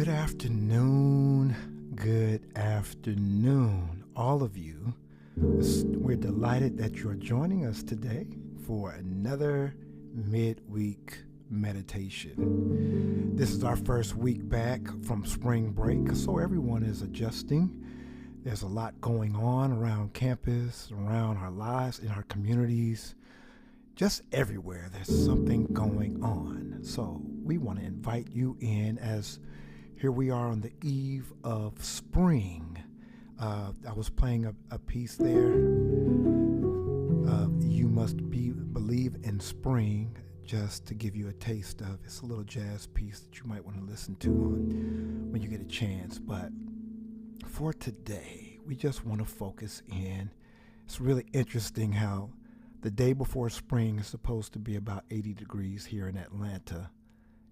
Good afternoon. Good afternoon, all of you. We're delighted that you're joining us today for another midweek meditation. This is our first week back from spring break, so everyone is adjusting. There's a lot going on around campus, around our lives, in our communities, just everywhere. There's something going on. So we want to invite you in as here we are on the eve of spring. I was playing a piece there. You must believe in spring, just to give you a taste of. It's a little jazz piece that you might want to listen to when you get a chance. But for today, we just want to focus in. It's really interesting how the day before spring is supposed to be about 80 degrees here in Atlanta,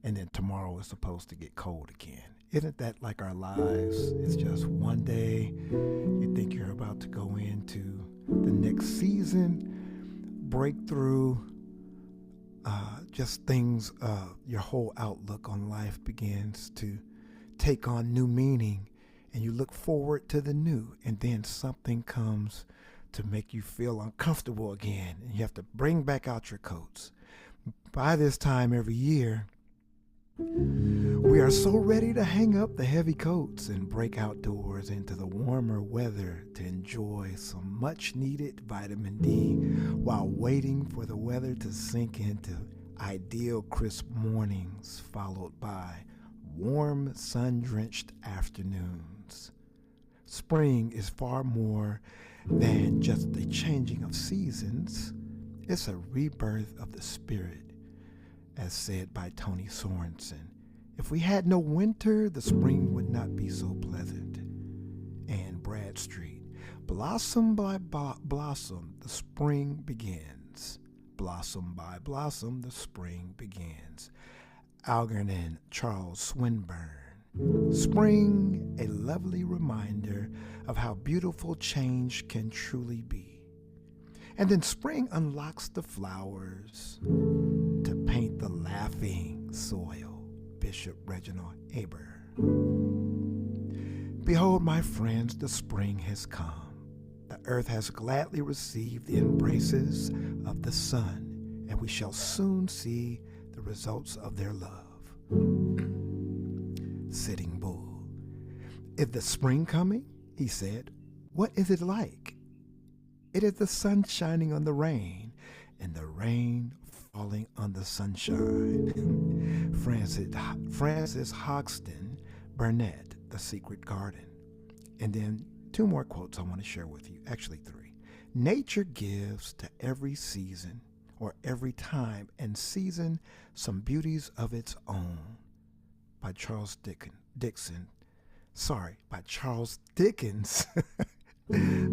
and then tomorrow is supposed to get cold again. Isn't that like our lives? It's just one day you think you're about to go into the next season, breakthrough, just things, your whole outlook on life begins to take on new meaning, and you look forward to the new, and then something comes to make you feel uncomfortable again, and you have to bring back out your coats. By this time every year, we are so ready to hang up the heavy coats and break outdoors into the warmer weather to enjoy some much needed vitamin D while waiting for the weather to sink into ideal crisp mornings followed by warm sun-drenched afternoons. Spring is far more than just the changing of seasons. It's a rebirth of the spirit, as said by Tony Sorensen. If we had no winter, the spring would not be so pleasant. And Bradstreet, blossom by blossom, the spring begins. Blossom by blossom, the spring begins. Algernon Charles Swinburne. Spring, a lovely reminder of how beautiful change can truly be. And then spring unlocks the flowers to paint the laughing soil. Bishop Reginald Eber. Behold, my friends, the spring has come. The earth has gladly received the embraces of the sun, and we shall soon see the results of their love. Sitting Bull. Is the spring coming? He said. What is it like? It is the sun shining on the rain, and the rain falling on the sunshine. Francis Hoxton Burnett, The Secret Garden. And then two more quotes I want to share with you, actually three. Nature gives to every season or every time and season some beauties of its own, by Charles Dickens.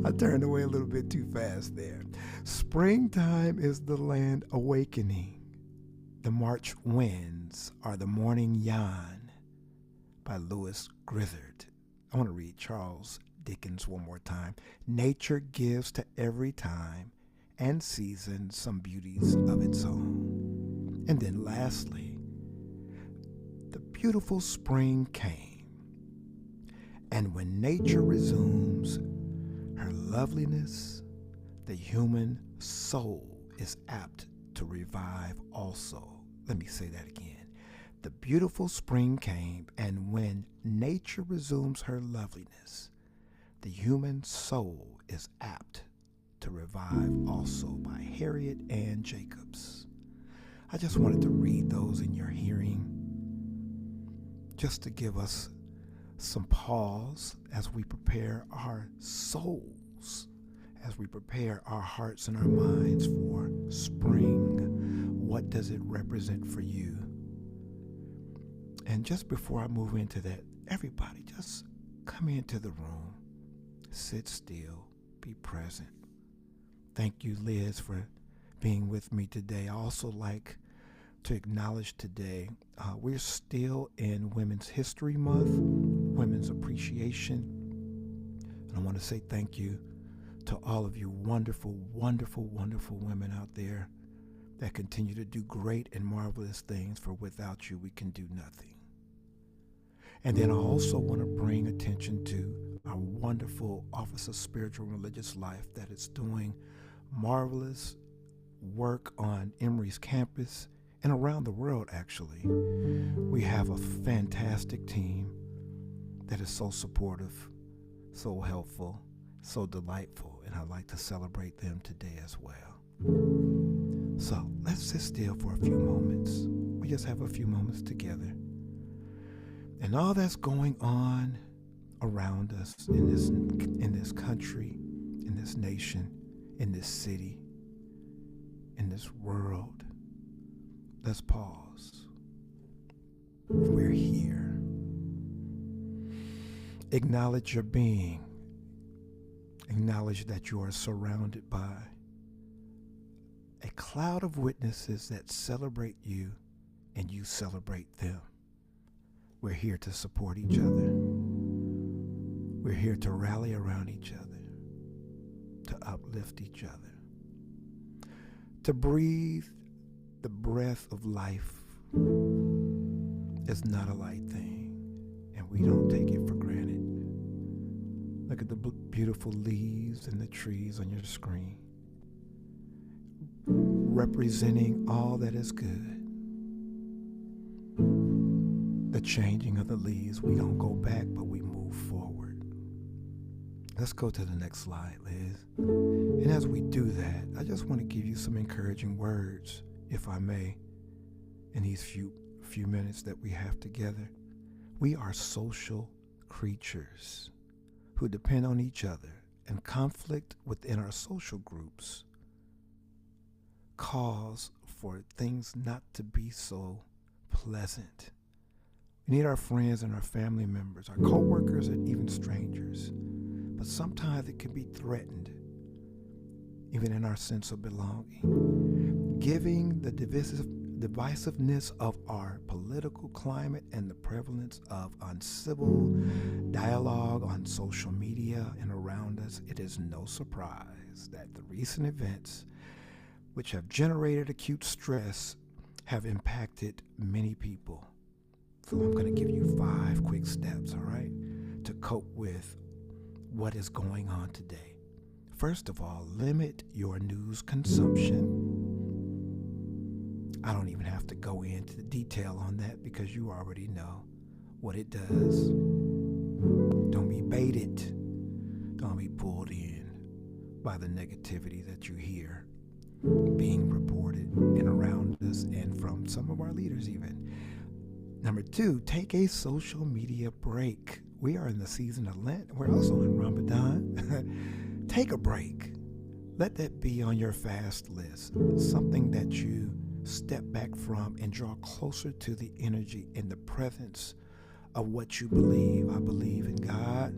I turned away a little bit too fast there. Springtime is the land awakening. The March winds are the morning yawn, by Lewis Grizzard. I want to read Charles Dickens one more time. Nature gives to every time and season some beauties of its own. And then lastly, the beautiful spring came. And when nature resumes her loveliness, the human soul is apt to revive also. Let me say that again. The beautiful spring came, and when nature resumes her loveliness, the human soul is apt to revive also, by Harriet Ann Jacobs. I just wanted to read those in your hearing, just to give us some pause as we prepare our souls, as we prepare our hearts and our minds for spring. What does it represent for you? And just before I move into that, everybody just come into the room, sit still, be present. Thank you, Liz, for being with me today. I also like to acknowledge today, we're still in Women's History Month, Women's Appreciation. And I want to say thank you to all of you wonderful, wonderful, wonderful women out there that continue to do great and marvelous things, for without you, we can do nothing. And then I also want to bring attention to our wonderful Office of Spiritual and Religious Life that is doing marvelous work on Emory's campus and around the world, actually. We have a fantastic team that is so supportive, so helpful, so delightful, and I'd like to celebrate them today as well. So let's sit still for a few moments. We just have a few moments together. And all that's going on around us in this country, in this nation, in this city, in this world, let's pause. We're here. Acknowledge your being. Acknowledge that you are surrounded by a cloud of witnesses that celebrate you and you celebrate them. We're here to support each other. We're here to rally around each other, to uplift each other, to breathe the breath of life is not a light thing, and we don't take it for granted. Look at the beautiful leaves and the trees on your screen, representing all that is good. The changing of the leaves, we don't go back, but we move forward. Let's go to the next slide, Liz. And as we do that, I just want to give you some encouraging words, if I may, in these few minutes that we have together. We are social creatures who depend on each other, and conflict within our social groups cause for things not to be so pleasant. We need our friends and our family members, our co-workers, and even strangers. But sometimes it can be threatened, even in our sense of belonging. Giving the divisiveness of our political climate and the prevalence of uncivil dialogue on social media and around us, it is no surprise that the recent events, which have generated acute stress, have impacted many people. So I'm going to give you 5 quick steps, all right, to cope with what is going on today. First of all, limit your news consumption. I don't even have to go into the detail on that because you already know what it does. Don't be baited. Don't be pulled in by the negativity that you hear being reported and around us and from some of our leaders even. Number 2, take a social media break. We are in the season of Lent. We're also in Ramadan. Take a break. Let that be on your fast list. Something that you step back from and draw closer to the energy and the presence of what you believe. I believe in God,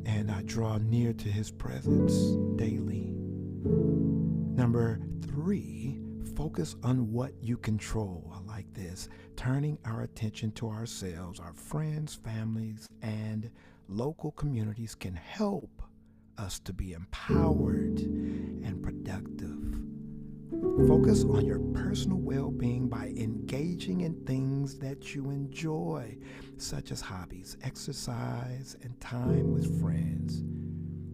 and I draw near to his presence daily. Number 3, focus on what you control. I like this. Turning our attention to ourselves, our friends, families, and local communities can help us to be empowered and productive. Focus on your personal well-being by engaging in things that you enjoy, such as hobbies, exercise, and time with friends.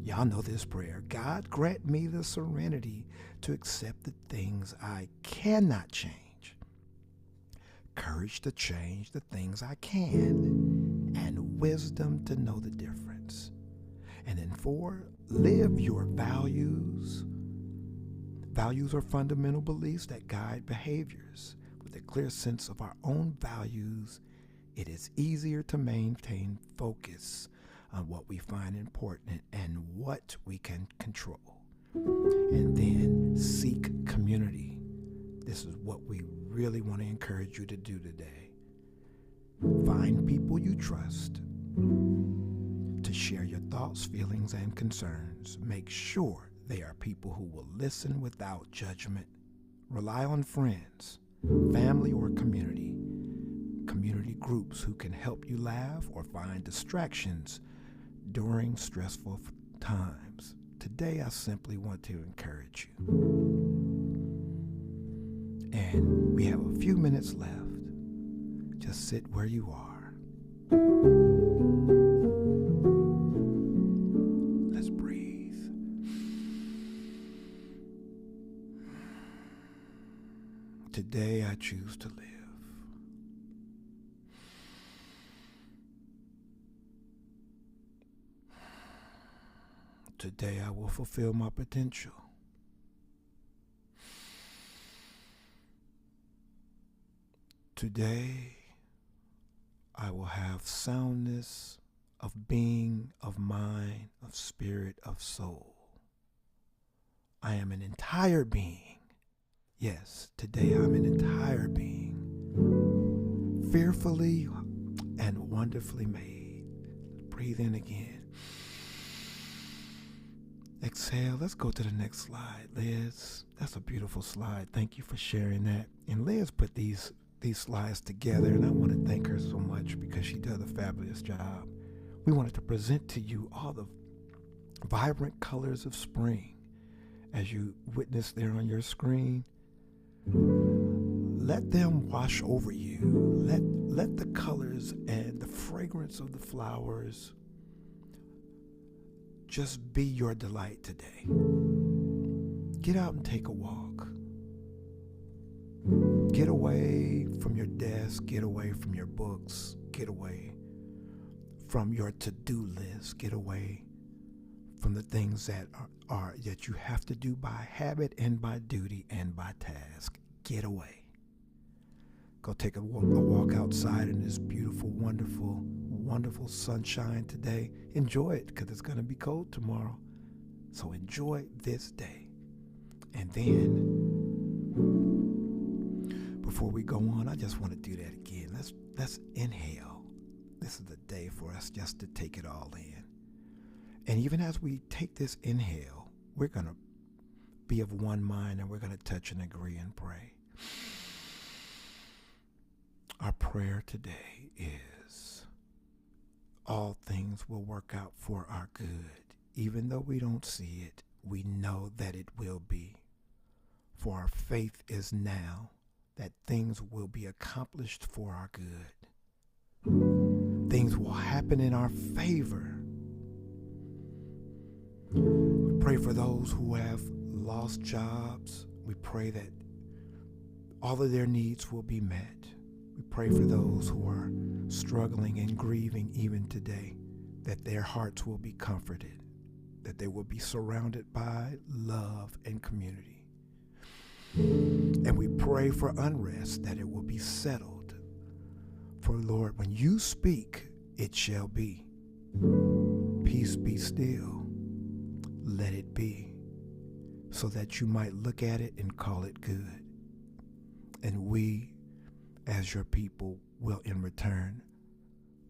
Y'all know this prayer. God, grant me the serenity to accept the things I cannot change, courage to change the things I can, and wisdom to know the difference. And then 4, live your values. Values are fundamental beliefs that guide behaviors. With a clear sense of our own values, it is easier to maintain focus on what we find important and what we can control. And then seek community. This is what we really want to encourage you to do today. Find people you trust to share your thoughts, feelings, and concerns. Make sure they are people who will listen without judgment. Rely on friends, family, or community groups who can help you laugh or find distractions during stressful times. Today, I simply want to encourage you. And we have a few minutes left. Just sit where you are. Let's breathe. Today I choose to live. Today I will fulfill my potential. Today I will have soundness of being, of mind, of spirit, of soul. I am an entire being. Yes, today I'm an entire being, fearfully and wonderfully made. Breathe in again. Exhale. Let's go to the next slide, Liz. That's a beautiful slide. Thank you for sharing that. And Liz put these slides together, and I want to thank her so much because she does a fabulous job. We wanted to present to you all the vibrant colors of spring as you witness there on your screen. Let them wash over you. Let the colors and the fragrance of the flowers just be your delight today. Get out and take a walk. Get away from your desk. Get away from your books. Get away from your to-do list. Get away from the things that are that you have to do by habit and by duty and by task. Get away. Go take a walk outside in this beautiful, wonderful, wonderful sunshine today. Enjoy it because it's going to be cold tomorrow. So enjoy this day. And then, before we go on, I just want to do that again. Let's inhale. This is the day for us just to take it all in. And even as we take this inhale, we're going to be of one mind and we're going to touch and agree and pray. Our prayer today is all things will work out for our good. Even though we don't see it, we know that it will be. For our faith is now that things will be accomplished for our good. Things will happen in our favor. We pray for those who have lost jobs. We pray that all of their needs will be met. We pray for those who are struggling and grieving even today, that their hearts will be comforted, that they will be surrounded by love and community. And we pray for unrest, that it will be settled. For Lord, when you speak, it shall be. Peace be still. Let it be, so that you might look at it and call it good. And we, as your people, will in return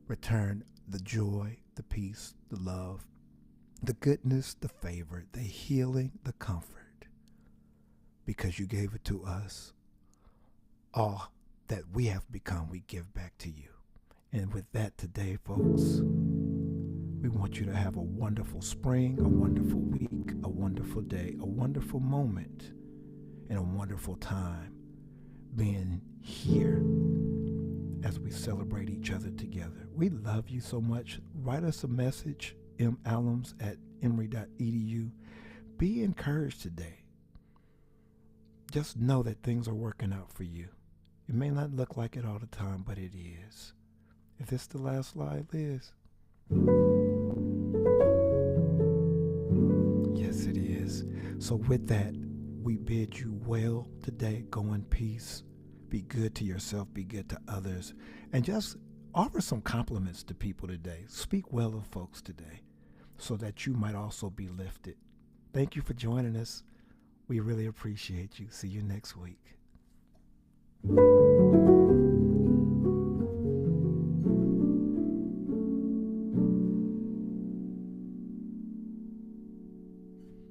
the joy, the peace, the love, the goodness, the favor, the healing, the comfort, because you gave it to us. All that we have become, we give back to you. And with that today, folks, we want you to have a wonderful spring, a wonderful week, a wonderful day, a wonderful moment, and a wonderful time being here as we celebrate each other together. We love you so much. Write us a message, mallums@emory.edu. Be encouraged today. Just know that things are working out for you. It may not look like it all the time, but it is. If this is the last slide, Liz. Yes, it is. So with that, we bid you well today. Go in peace. Be good to yourself. Be good to others. And just offer some compliments to people today. Speak well of folks today so that you might also be lifted. Thank you for joining us. We really appreciate you. See you next week.